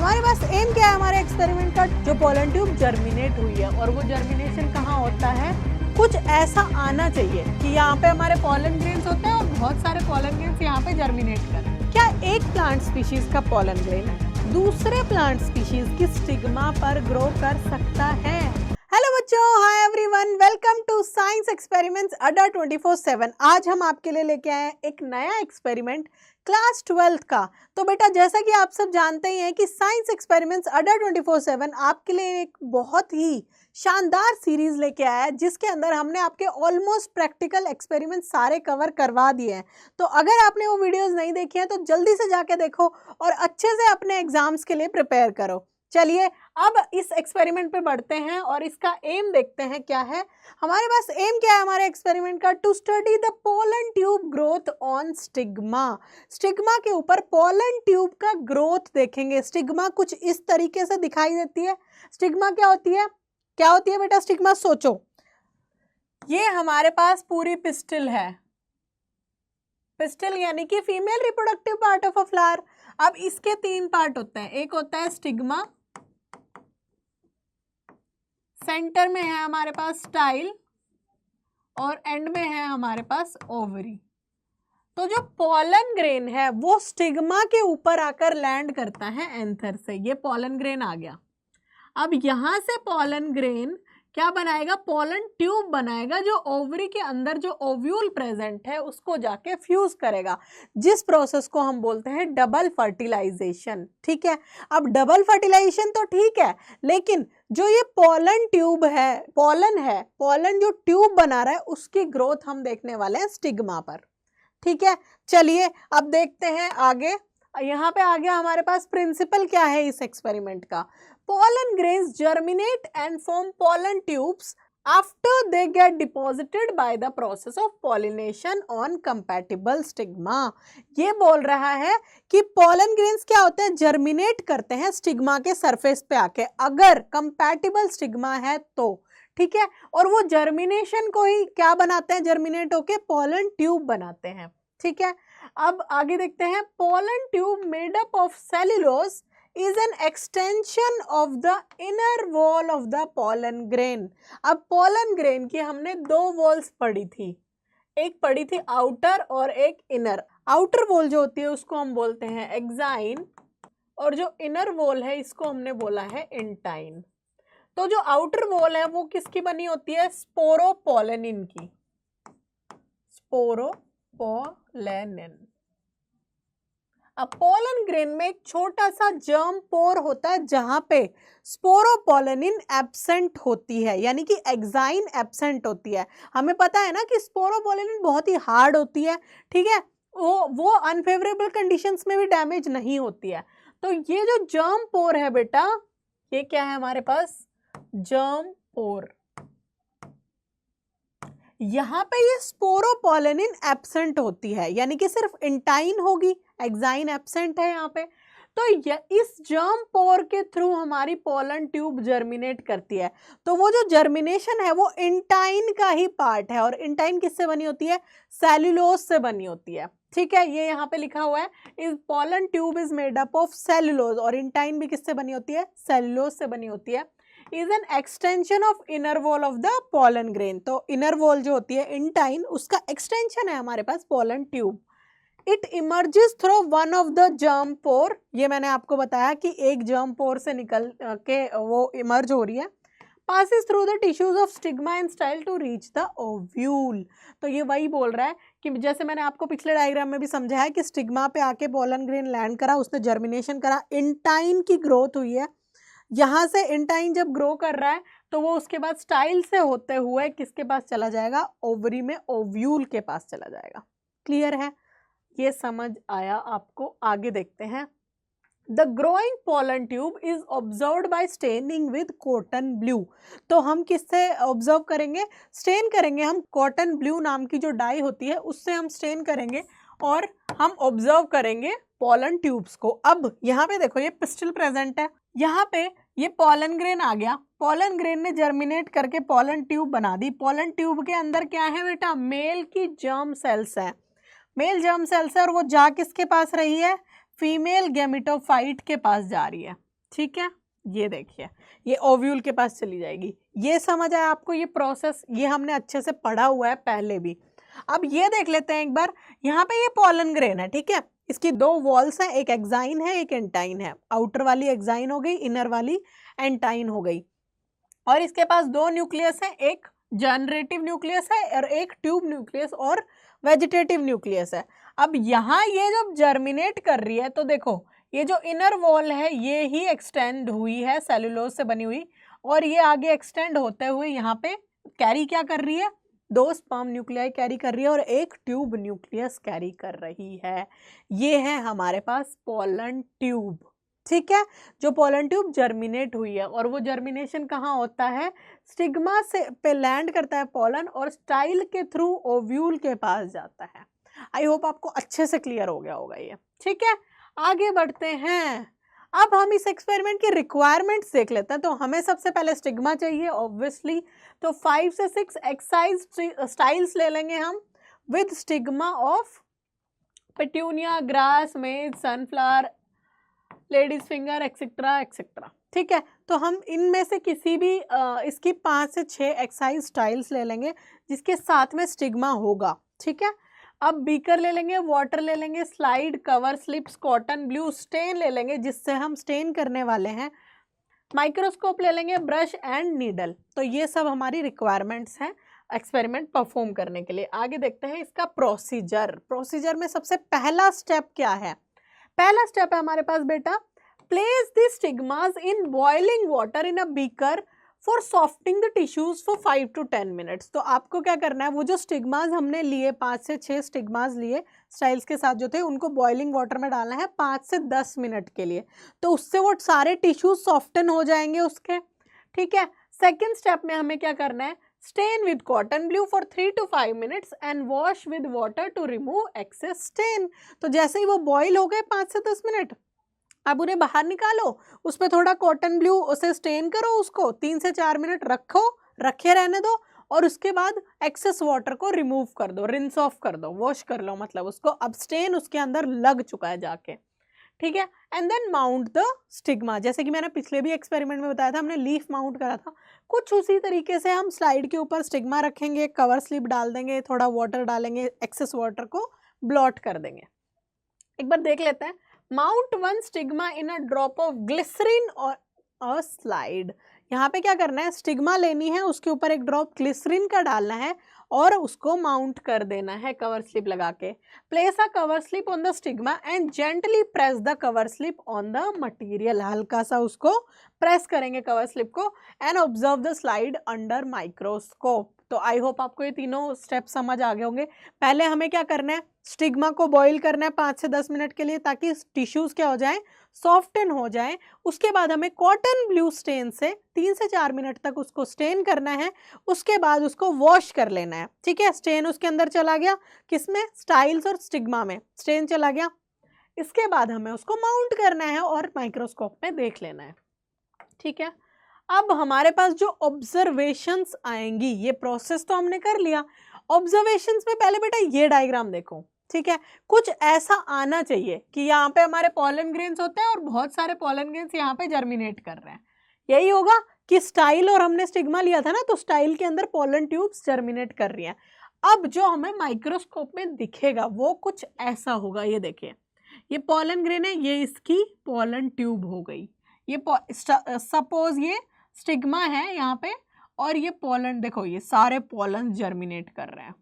हमारे पास एम क्या है हमारे एक्सपेरिमेंट का, जो पोलन ट्यूब जर्मिनेट हुई है और वो जर्मिनेशन कहाँ होता है, कुछ ऐसा आना चाहिए कि यहाँ पे हमारे पोलन ग्रेन्स होते हैं और बहुत सारे पोलन ग्रेन्स यहाँ पे जर्मिनेट करें। क्या एक प्लांट स्पीशीज का पोलन ग्रेन दूसरे प्लांट स्पीशीज की स्टिग्मा पर ग्रो कर सकता है? हेलो बच्चों, hi everyone, welcome to science experiments अड्डा 24/7। आज हम आपके लिए लेके आए हैं एक नया एक्सपेरिमेंट क्लास 12th का। तो बेटा, जैसा कि आप सब जानते ही हैं कि साइंस एक्सपेरिमेंट्स अड्डा 24/7 आपके लिए एक बहुत ही शानदार सीरीज लेके आया है, जिसके अंदर हमने आपके ऑलमोस्ट प्रैक्टिकल एक्सपेरिमेंट सारे कवर करवा दिए हैं। तो अगर आपने वो वीडियोस नहीं देखी हैं तो जल्दी से जाके देखो और अच्छे से अपने एग्जाम्स के लिए प्रिपेयर करो। चलिए अब इस एक्सपेरिमेंट पे बढ़ते हैं और इसका एम देखते हैं क्या है। हमारे पास एम क्या है हमारे एक्सपेरिमेंट का, to study the pollen tube growth on stigma. Stigma के ऊपर पोलन ट्यूब का ग्रोथ देखेंगे। स्टिग्मा कुछ इस तरीके से दिखाई देती है। स्टिग्मा क्या होती है, क्या होती है बेटा स्टिग्मा? सोचो, ये हमारे पास पूरी पिस्टिल है। पिस्टिल यानी कि female reproductive part of a flower. अब इसके तीन पार्ट होते हैं, एक होता है स्टिग्मा, सेंटर में है हमारे पास स्टाइल और एंड में है हमारे पास ओवरी। तो जो पोलन ग्रेन है वो स्टिग्मा के ऊपर आकर लैंड करता है एंथर से। ये पोलन ग्रेन आ गया। अब यहां से पोलन ग्रेन क्या बनाएगा, पोलन ट्यूब बनाएगा, जो ओवरी के अंदर जो ओव्यूल प्रेजेंट है उसको जाके फ्यूज करेगा, जिस प्रोसेस को हम बोलते हैं डबल फर्टिलाइजेशन। ठीक है, अब डबल फर्टिलाइजेशन तो ठीक है, लेकिन जो ये पोलन ट्यूब है, पोलन जो ट्यूब बना रहा है उसकी ग्रोथ हम देखने वाले हैं स्टिग्मा पर। ठीक है, चलिए अब देखते हैं आगे। यहाँ पे आ गया हमारे पास प्रिंसिपल क्या है इस एक्सपेरिमेंट का। Pollen grains germinate and form pollen tubes after they get deposited by the process of pollination on compatible stigma। ये बोल रहा है कि pollen grains क्या होते हैं, जर्मिनेट करते हैं स्टिग्मा के सरफेस पे आके, अगर compatible स्टिग्मा है तो। ठीक है, और वो जर्मिनेशन को ही क्या बनाते हैं, जर्मिनेट होके pollen ट्यूब बनाते हैं। ठीक है, अब आगे देखते हैं। pollen tube made up of cellulose is an extension of the inner wall of the pollen grain। अब pollen grain की हमने दो वॉल्स पढ़ी थी, एक पढ़ी थी आउटर और एक इनर। आउटर वॉल जो होती है उसको हम बोलते हैं एक्साइन, और जो इनर वॉल है इसको हमने बोला है इंटाइन। तो जो आउटर वॉल है वो किसकी बनी होती है, स्पोरोपोलेनिन की, स्पोरोपोलेनिन। अब पोलन ग्रेन में एक छोटा सा जर्म पोर होता है जहां पे स्पोरोपोलेनिन एब्सेंट होती है, यानी कि एक्साइन एब्सेंट होती है। हमें पता है ना कि स्पोरोपोलेनिन बहुत ही हार्ड होती है। ठीक है, वो अनफेवरेबल कंडीशंस में भी डैमेज नहीं होती है। तो ये जो जर्म पोर है बेटा, ये क्या है हमारे पास, जर्म पोर। यहाँ पे ये स्पोरोपोलेनिन एब्सेंट होती है, यानी कि सिर्फ इंटाइन होगी, एक्साइन एब्सेंट है यहाँ पे। तो इस जर्म पोर के थ्रू हमारी पोलन ट्यूब जर्मिनेट करती है। तो वो जो जर्मिनेशन है वो इंटाइन का ही पार्ट है, और इंटाइन किससे बनी होती है, सेल्यूलोज से बनी होती है। ठीक है, ये यहाँ पे लिखा हुआ है, इस pollen tube is made up of cellulose, और इंटाइन भी किससे बनी होती है, सेल्यूलोज से बनी होती है। Is an extension of inner wall of the pollen grain. तो इनर वॉल जो होती है इंटाइन, उसका एक्सटेंशन है हमारे पास pollen tube. It emerges through one of the germ pore. ये मैंने आपको बताया कि एक जर्म पोर से निकल के वो इमर्ज हो रही है। passes through the tissues of stigma and style to reach the ovule। तो ये वही बोल रहा है कि जैसे मैंने आपको पिछले डायग्राम में भी समझाया कि स्टिग्मा पे आके पोलन ग्रेन लैंड करा, उसने जर्मिनेशन करा, इंटाइन की ग्रोथ हुई है। यहाँ से इंटाइन जब ग्रो कर रहा है तो वो उसके बाद स्टाइल से होते हुए किसके पास चला जाएगा, ओवरी में ओव्यूल के पास चला जाएगा। क्लियर है, ये समझ आया आपको? आगे देखते हैं। The growing pollen tube is observed by staining with cotton blue। तो हम किससे ऑब्जर्व करेंगे, स्टेन करेंगे हम, कॉटन ब्लू नाम की जो डाई होती है उससे हम स्टेन करेंगे और हम ऑब्जर्व करेंगे पोलन ट्यूब्स को। अब यहाँ पे देखो, ये पिस्टिल प्रेजेंट है, यहाँ पे ये पोलन ग्रेन आ गया। पोलन ग्रेन ने जर्मिनेट करके पोलन ट्यूब बना दी। पोलन ट्यूब के अंदर क्या है बेटा, मेल की जर्म सेल्स है, मेल जर्म सेल्स है, और वो जा किसके पास रही है, फीमेल गैमेटोफाइट के पास जा रही है। ठीक है, ये देखिए ये ओव्यूल के पास चली जाएगी। ये समझ आया आपको ये प्रोसेस, ये हमने अच्छे से पढ़ा हुआ है पहले भी। अब ये देख लेते हैं एक बार, यहाँ पे ये पोलन ग्रेन है, ठीक है, इसकी दो वॉल्स हैं, एक एक्साइन है एक एंटाइन है। आउटर वाली एक्साइन हो गई, इनर वाली एंटाइन हो गई। और इसके पास दो न्यूक्लियस है, एक जनरेटिव न्यूक्लियस है और एक ट्यूब न्यूक्लियस और वेजिटेटिव न्यूक्लियस है। अब यहाँ ये जब जर्मिनेट कर रही है तो देखो ये जो इनर वॉल है ये ही एक्सटेंड हुई है सेलुलोज से बनी हुई, और ये आगे एक्सटेंड होते हुए यहाँ पे कैरी क्या कर रही है, दो स्पर्म न्यूक्लियाई कैरी कर रही है और एक ट्यूब न्यूक्लियस कैरी कर रही है। ये है हमारे पास पोलन ट्यूब, ठीक है, जो पोलन ट्यूब जर्मिनेट हुई है। और वो जर्मिनेशन कहाँ होता है, स्टिग्मा से पे लैंड करता है पोलन और स्टाइल के थ्रू ओव्यूल के पास जाता है। आई होप आपको अच्छे से क्लियर हो गया होगा ये, ठीक है। आगे बढ़ते हैं, अब हम इस एक्सपेरिमेंट की रिक्वायरमेंट्स देख लेते हैं। तो हमें सबसे पहले स्टिग्मा चाहिए ऑब्वियसली, तो 5 से 6 एक्साइज स्टाइल्स ले लेंगे हम with stigma of petunia, grass, maize, sunflower, ladies finger etcetera etcetera, ठीक है। तो हम इनमें से किसी भी इसकी 5 से 6 एक्साइज स्टाइल्स ले लेंगे जिसके साथ में स्टिग्मा होगा, ठीक है। अब बीकर ले लेंगे, वाटर ले लेंगे, slide, cover slips, cotton blue, stain ले लेंगे जिससे हम स्टेन करने वाले हैं, माइक्रोस्कोप ले लेंगे, ब्रश एंड नीडल। तो ये सब हमारी रिक्वायरमेंट्स हैं एक्सपेरिमेंट परफॉर्म करने के लिए। आगे देखते हैं इसका प्रोसीजर में सबसे पहला स्टेप क्या है। पहला स्टेप है हमारे पास बेटा, place the stigmas in boiling water in a beaker for softening the tissues for 5 to 10 minutes. तो आपको क्या करना है, वो जो स्टिग्मास हमने लिए 5 से 6 स्टिग्मास लिए स्टाइल्स के साथ जो थे, उनको बॉइलिंग वाटर में डालना है 5 से 10 मिनट के लिए। तो उससे वो सारे टिश्यूज सॉफ्टन हो जाएंगे उसके, ठीक है। सेकेंड स्टेप में हमें क्या करना है, stain with cotton blue for 3 to 5 minutes and wash with water to remove excess stain. तो जैसे ही वो बॉईल हो गए 5 से 10 मिनट, अब उन्हें बाहर निकालो, उस पर थोड़ा कॉटन ब्लू उसे स्टेन करो, उसको 3 से 4 मिनट रखे रहने दो और उसके बाद एक्सेस वाटर को रिमूव कर दो, रिंस ऑफ कर दो, वॉश कर लो, मतलब उसको अब स्टेन उसके अंदर लग चुका है जाके, ठीक है। And then mount the stigma, जैसे कि मैंने पिछले भी एक्सपेरिमेंट में बताया था, हमने लीफ माउंट करा था, कुछ उसी तरीके से हम स्लाइड के ऊपर स्टिग्मा रखेंगे, कवर स्लिप डाल देंगे, थोड़ा वाटर डालेंगे, एक्सेस वाटर को ब्लॉट कर देंगे। एक बार देख लेते हैं, mount one stigma in a drop of glycerine और अ स्लाइड। यहाँ पे क्या करना है, स्टिग्मा लेनी है, उसके ऊपर एक ड्रॉप ग्लिसरीन का डालना है और उसको माउंट कर देना है कवर स्लिप लगा के। Place a cover slip on the stigma and gently press the cover slip on the material. हल्का सा उसको प्रेस करेंगे कवर स्लिप को and observe the slide under microscope. तो आई होप आपको ये तीनों स्टेप समझ आ गए होंगे। पहले हमें क्या करना है, स्टिग्मा को बॉईल करना है 5 से 10 मिनट के लिए ताकि टिश्यूज क्या हो जाएं, सॉफ्टन हो जाएं। उसके बाद हमें कॉटन ब्लू स्टेन से 3 से 4 मिनट तक उसको स्टेन करना है, उसके बाद उसको वॉश कर लेना है, ठीक है। स्टेन उसके अंदर चला गया, किसमें, स्टाइल्स और स्टिग्मा में स्टेन चला गया। इसके बाद हमें उसको माउंट करना है और माइक्रोस्कोप में देख लेना है, ठीक है। अब हमारे पास जो ऑब्जर्वेशंस आएंगी, ये प्रोसेस तो हमने कर लिया। ऑब्जर्वेशंस में पहले बेटा ये डायग्राम देखो, ठीक है। कुछ ऐसा आना चाहिए कि यहाँ पे हमारे पोलन ग्रेन्स होते हैं और बहुत सारे पोलन ग्रेन्स यहाँ पे जर्मिनेट कर रहे हैं। यही होगा कि स्टाइल और हमने स्टिग्मा लिया था ना, तो स्टाइल के अंदर पोलन ट्यूब्स जर्मिनेट कर रही हैं। अब जो हमें माइक्रोस्कोप में दिखेगा वो कुछ ऐसा होगा। ये देखिए, ये पोलन ग्रेन है, ये इसकी पोलन ट्यूब हो गई। ये सपोज ये स्टिग्मा है यहाँ पे और ये पोलन, देखो ये सारे पोलन जर्मिनेट कर रहे हैं,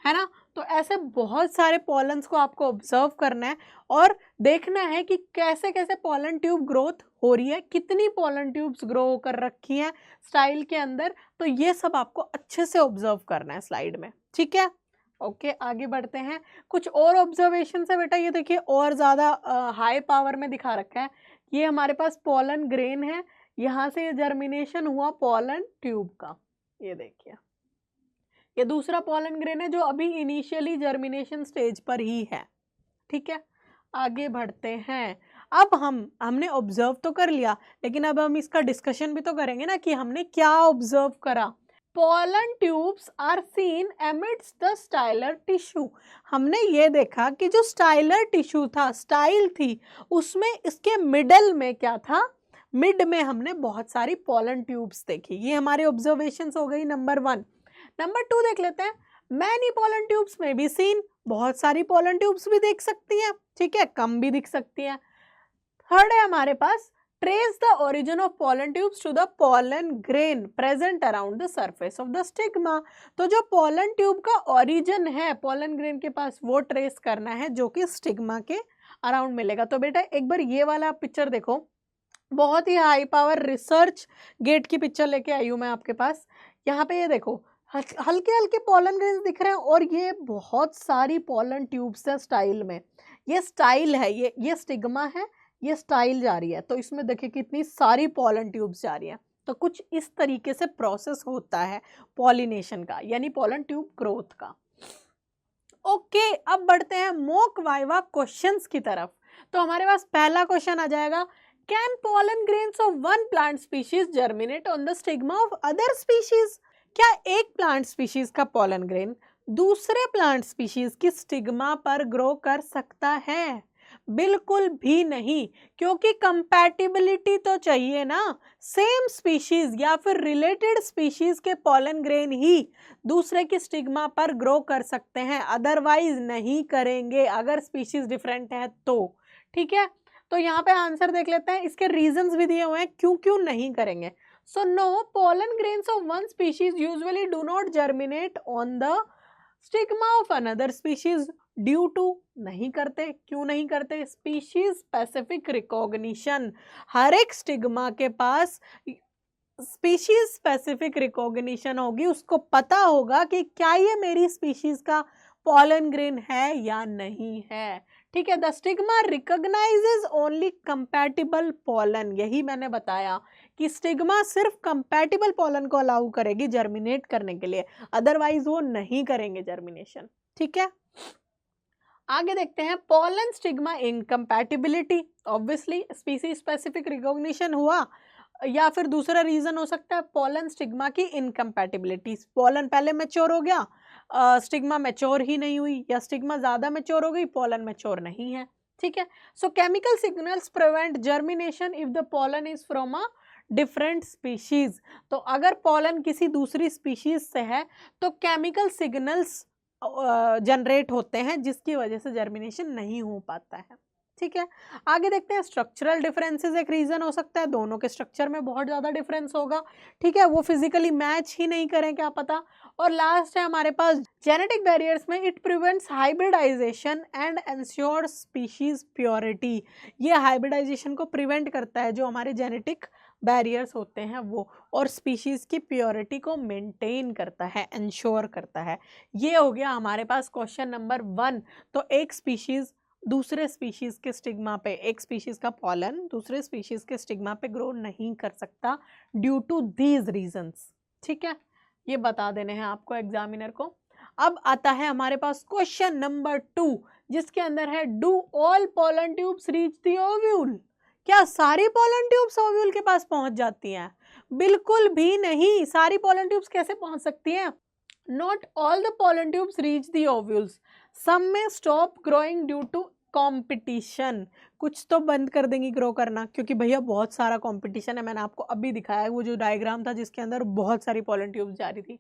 है ना। तो ऐसे बहुत सारे पोलन्स को आपको ऑब्जर्व करना है और देखना है कि कैसे कैसे पोलन ट्यूब ग्रोथ हो रही है, कितनी पोलन ट्यूब्स ग्रो कर रखी हैं स्टाइल के अंदर। तो ये सब आपको अच्छे से ऑब्जर्व करना है स्लाइड में, ठीक है। ओके, आगे बढ़ते हैं। कुछ और ऑब्जर्वेशन है बेटा, ये देखिए और ज़्यादा हाई पावर में दिखा रखा है। ये हमारे पास पोलन ग्रेन है, यहाँ से ये जर्मिनेशन हुआ पोलन ट्यूब का, ये देखिए। ये दूसरा पोलन ग्रेन है जो अभी इनिशियली जर्मिनेशन स्टेज पर ही है, ठीक है। आगे बढ़ते हैं। अब हमने ऑब्जर्व तो कर लिया, लेकिन अब हम इसका डिस्कशन भी तो करेंगे ना कि हमने क्या ऑब्जर्व करा। Pollen tubes are seen amidst the stylar tissue. हमने ये देखा कि जो स्टाइलर टिश्यू था, स्टाइल थी, उसमें इसके मिडल में क्या था, मिड में हमने बहुत सारी पोलन ट्यूब्स देखी। ये हमारे ऑब्जर्वेशंस हो गई नंबर 1। नंबर 2 देख लेते हैं। मैनी पोलन ट्यूब्स में भी सीन, बहुत सारी पोलन ट्यूब्स भी देख सकती हैं, ठीक है, कम भी दिख सकती हैं। थर्ड है हमारे पास trace the origin of pollen tubes to the pollen grain present around the surface of the stigma. तो जो पोलन ट्यूब का ओरिजिन है पोलन ग्रेन के पास, वो ट्रेस करना है, जो कि स्टिग्मा के अराउंड मिलेगा। तो बेटा एक बार ये वाला पिक्चर देखो, बहुत ही हाई पावर रिसर्च गेट की पिक्चर लेके आई हूँ मैं आपके पास। यहाँ पे ये देखो, हल्के हल्के पोलन ग्रेन्स दिख रहे हैं और ये बहुत सारी पोलन ट्यूब्स है स्टाइल में। ये स्टाइल है, ये स्टिग्मा है, ये स्टाइल जा रही है। तो इसमें देखिए कितनी सारी पोलन ट्यूब्स जा रही हैं। तो कुछ इस तरीके से प्रोसेस होता है पॉलिनेशन का, यानी पोलन ट्यूब ग्रोथ का। ओके, अब बढ़ते हैं मॉक वाइवा क्वेश्चंस की तरफ। तो हमारे पास पहला क्वेश्चन आ जाएगा, can pollen grains of one plant species germinate on the stigma of other species? क्या एक प्लांट स्पीशीज का पोलन ग्रेन दूसरे प्लांट स्पीशीज की स्टिग्मा पर ग्रो कर सकता है? बिल्कुल भी नहीं, क्योंकि कंपैटिबिलिटी तो चाहिए ना। सेम स्पीशीज या फिर रिलेटेड स्पीशीज के पोलन ग्रेन ही दूसरे की स्टिग्मा पर ग्रो कर सकते हैं, अदरवाइज नहीं करेंगे अगर स्पीशीज डिफरेंट है तो। ठीक है, तो यहाँ पे आंसर देख लेते हैं, इसके रीजंस भी दिए हुए हैं क्यों क्यों नहीं करेंगे। So no, pollen grains of one species usually do not germinate on the stigma of another species due to, नहीं करते। क्यों नहीं करते? Species specific recognition. हर एक स्टिग्मा के पास स्पीशीज स्पेसिफिक रिकॉग्निशन होगी, उसको पता होगा कि क्या ये मेरी स्पीशीज का पोलन ग्रेन है या नहीं है। ठीक है, the stigma recognises only compatible pollen. यही मैंने बताया कि स्टिग्मा सिर्फ कंपैटिबल पोलन को अलाउ करेगी जर्मिनेट करने के लिए, अदरवाइज वो नहीं करेंगे जर्मिनेशन। ठीक है, आगे देखते हैं pollen stigma incompatibility. Obviously species specific recognition हुआ, या फिर दूसरा रीजन हो सकता है पोलन स्टिग्मा की इनकम्पैटिबिलिटी। पोलन पहले मैच्योर हो गया, स्टिग्मा मैच्योर ही नहीं हुई, या स्टिग्मा ज्यादा मैच्योर हो गई, पोलन मैच्योर नहीं है। ठीक है, सो chemical signals prevent germination if the pollen is from a different species. तो अगर पोलन किसी दूसरी स्पीशीज से है तो केमिकल सिग्नल्स जनरेट होते हैं, जिसकी वजह से जर्मिनेशन नहीं हो पाता है। ठीक है, आगे देखते हैं स्ट्रक्चरल डिफरेंसेस एक रीजन हो सकता है, दोनों के स्ट्रक्चर में बहुत ज्यादा डिफरेंस होगा। ठीक है, वो फिजिकली मैच ही नहीं करें, क्या पता। और लास्ट है हमारे पास जेनेटिक बैरियर्स में, it prevents hybridization and ensure species purity. ये हाइब्रिडाइजेशन को प्रिवेंट करता है, जो हमारे जेनेटिक बैरियर्स होते हैं वो, और स्पीशीज की प्योरिटी को मेंटेन करता है, इंश्योर करता है। ये हो गया हमारे पास क्वेश्चन नंबर 1। तो एक स्पीशीज दूसरे स्पीशीज के स्टिग्मा पे, एक स्पीशीज का पोलन दूसरे स्पीशीज के स्टिग्मा पे ग्रो नहीं कर सकता ड्यू टू दीज रीजंस। ठीक है, ये बता देने हैं आपको एग्जामिनर को। अब आता है हमारे पास क्वेश्चन नंबर 2, जिसके अंदर है do all pollen tubes reach the ovule? क्या सारी पोलन ट्यूब्स ओव्यूल के पास पहुंच जाती हैं? बिल्कुल भी नहीं। सारी पोलन ट्यूब्स कैसे पहुंच सकती हैं? Not all the pollen tubes reach the ovules, some में stop growing due to competition. कुछ तो बंद कर देंगी ग्रो करना, क्योंकि भैया बहुत सारा कंपटीशन है। मैंने आपको अभी दिखाया है वो जो डायग्राम था जिसके अंदर बहुत सारी पोलन ट्यूब्स जा रही थी।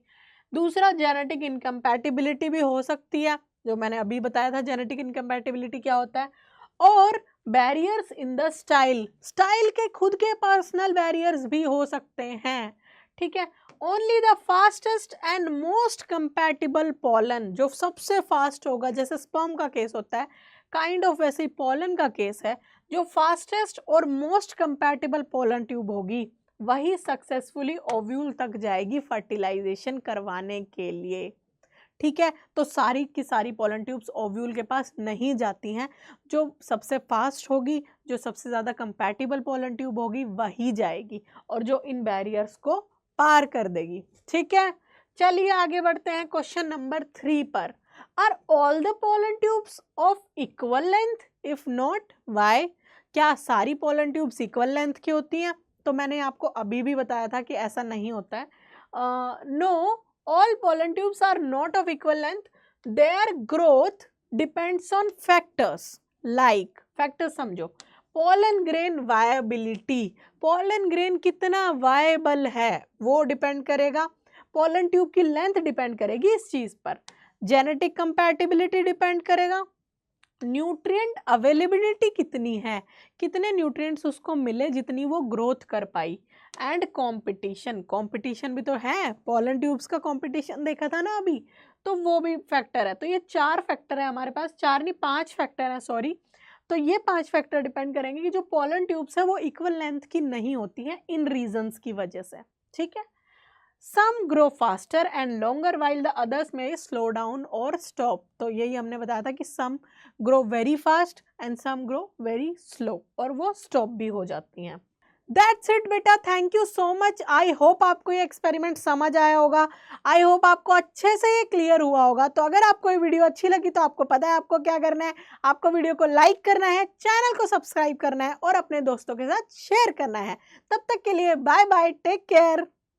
दूसरा, जेनेटिक इनकम्पैटिबिलिटी भी हो सकती है, जो मैंने अभी बताया था जेनेटिक इनकम्पैटिबिलिटी क्या होता है। और barriers in the style, style के खुद के पर्सनल बैरियर्स भी हो सकते हैं। ठीक है, only the fastest and most compatible pollen, जो सबसे फास्ट होगा, जैसे स्पर्म का केस होता है काइंड ऑफ, वैसे ही पोलन का केस है, जो फास्टेस्ट और मोस्ट कंपैटिबल पोलन ट्यूब होगी वही सक्सेसफुली ओव्यूल तक जाएगी फर्टिलाइजेशन करवाने के लिए। ठीक है, तो सारी की सारी पोलन ट्यूब्स ओव्यूल के पास नहीं जाती हैं, जो सबसे फास्ट होगी, जो सबसे ज़्यादा कंपैटिबल पोलन ट्यूब होगी वही जाएगी, और जो इन बैरियर्स को पार कर देगी। ठीक है, चलिए आगे बढ़ते हैं क्वेश्चन नंबर 3 पर। Are all the pollen tubes of equal length? If not why? क्या सारी पोलन ट्यूब्स इक्वल लेंथ की होती हैं? तो मैंने आपको अभी भी बताया था कि ऐसा नहीं होता है। No, all pollen tubes are not of equal length. Their growth depends on factors like, factors समझो, pollen grain viability, pollen grain कितना वायबल है वो डिपेंड करेगा, पोलन ट्यूब की लेंथ डिपेंड करेगी इस चीज पर, जेनेटिक कंपैटिबिलिटी डिपेंड करेगा, न्यूट्रिएंट अवेलेबिलिटी कितनी है, कितने न्यूट्रिएंट्स उसको मिले जितनी वो ग्रोथ कर पाई, एंड कंपटीशन, कंपटीशन भी तो है, पोलन ट्यूब्स का कंपटीशन देखा था ना अभी, तो वो भी फैक्टर है। तो ये 4 फैक्टर है हमारे पास, 4 नहीं 5 फैक्टर है सॉरी। तो ये 5 फैक्टर डिपेंड करेंगे कि जो पोलन ट्यूब्स है वो इक्वल लेंथ की नहीं होती है इन रीजंस की वजह से, ठीक है। Some grow faster and longer while the others may slow down or stop. तो यही हमने बताया था कि some grow very fast and some grow very slow और वो stop भी हो जाती हैं। That's it बेटा, thank you so much. I hope आपको ये एक्सपेरिमेंट समझ आया होगा, आई होप आपको अच्छे से ये क्लियर हुआ होगा। तो अगर आपको ये वीडियो अच्छी लगी तो आपको पता है आपको क्या करना है, आपको वीडियो को लाइक करना है, चैनल को सब्सक्राइब करना है और अपने दोस्तों के साथ शेयर करना है। तब तक के लिए बाय बाय, टेक केयर।